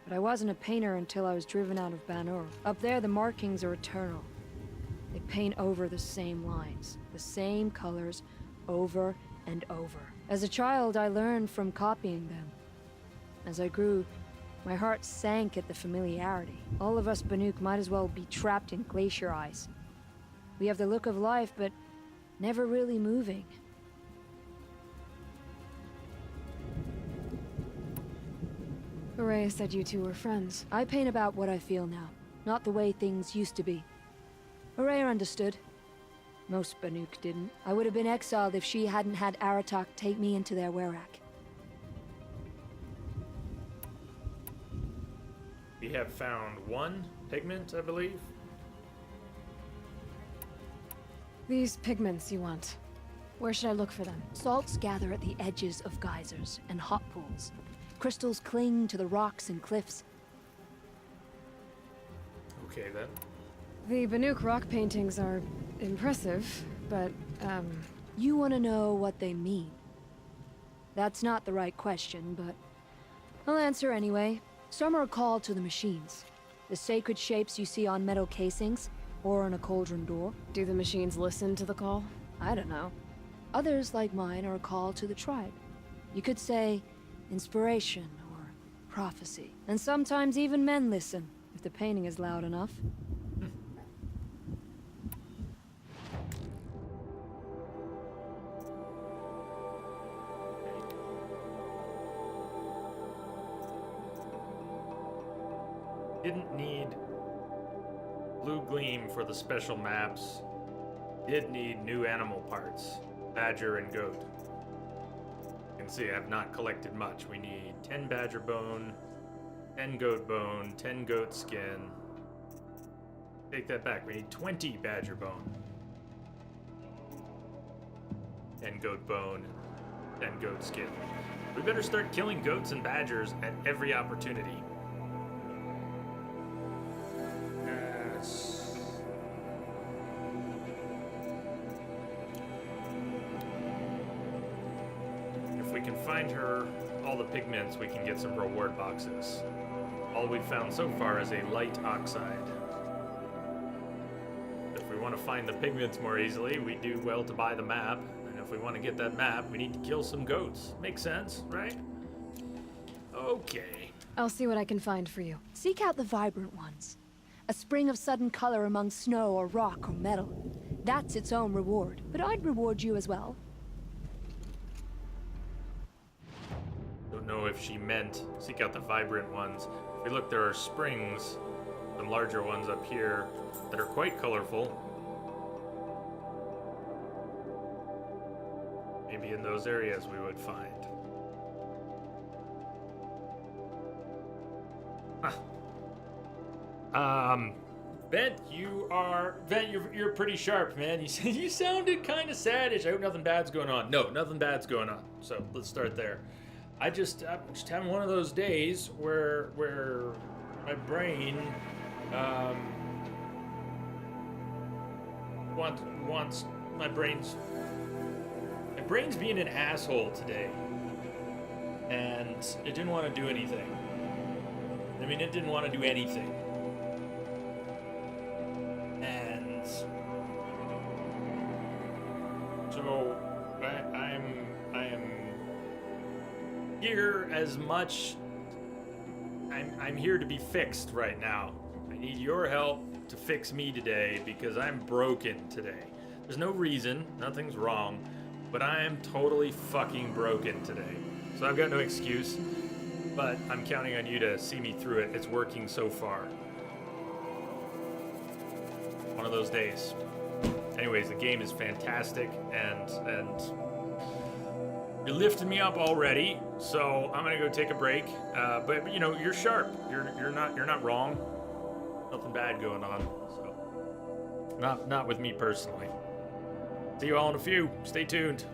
but I wasn't a painter until I was driven out of Banur. Up there, the markings are eternal. They paint over the same lines, the same colors, over and over. As a child, I learned from copying them. As I grew, my heart sank at the familiarity. All of us Banuk might as well be trapped in glacier ice. We have the look of life, but never really moving. Hooray said you two were friends. I paint about what I feel now, not the way things used to be. Hooray understood. Most Banuk didn't. I would have been exiled if she hadn't had Aratak take me into their Werak. We have found one pigment, I believe. These pigments you want. Where should I look for them? Salts gather at the edges of geysers and hot pools. Crystals cling to the rocks and cliffs. Okay, then. The Banuk rock paintings are impressive, but, You want to know what they mean. That's not the right question, but I'll answer anyway. Some are called to the machines. The sacred shapes you see on metal casings, or on a cauldron door. Do the machines listen to the call? I don't know. Others, like mine, are a call to the tribe. You could say inspiration or prophecy. And sometimes even men listen, if the painting is loud enough. Didn't need blue gleam for the special maps. Did need new animal parts. Badger and goat. You can see I have not collected much. We need 10 badger bone, 10 goat bone, 10 goat skin. Take that back. We need 20 badger bone. 10 goat bone, 10 goat skin. We better start killing goats and badgers at every opportunity. If we can find her all the pigments, we can get some reward boxes. All we've found so far is a light oxide. If we want to find the pigments more easily, we do well to buy the map. And if we want to get that map, we need to kill some goats. Makes sense, right? Okay. I'll see what I can find for you. Seek out the vibrant ones. A spring of sudden color among snow or rock or metal. That's its own reward, but I'd reward you as well. Don't know if she meant seek out the vibrant ones. If we look, there are springs, some larger ones up here that are quite colorful. Maybe in those areas we would find. Vent, you're pretty sharp, man. You sounded kind of saddish. I hope nothing bad's going on. No, nothing bad's going on. So let's start there. I'm just having one of those days where my brain wants my brain's being an asshole today, and it didn't want to do anything. I mean, it didn't want to do anything. And so I am here as much. I'm here to be fixed right now. I need your help to fix me today because I'm broken today. There's no reason, nothing's wrong, but I am totally fucking broken today. So I've got no excuse, but I'm counting on you to see me through it. It's working so far. One of those days. Anyways, the game is fantastic, and you're lifting me up already, so I'm gonna go take a break. But you know, you're sharp. You're not wrong. Nothing bad going on. So not with me personally. See you all in a few. Stay tuned.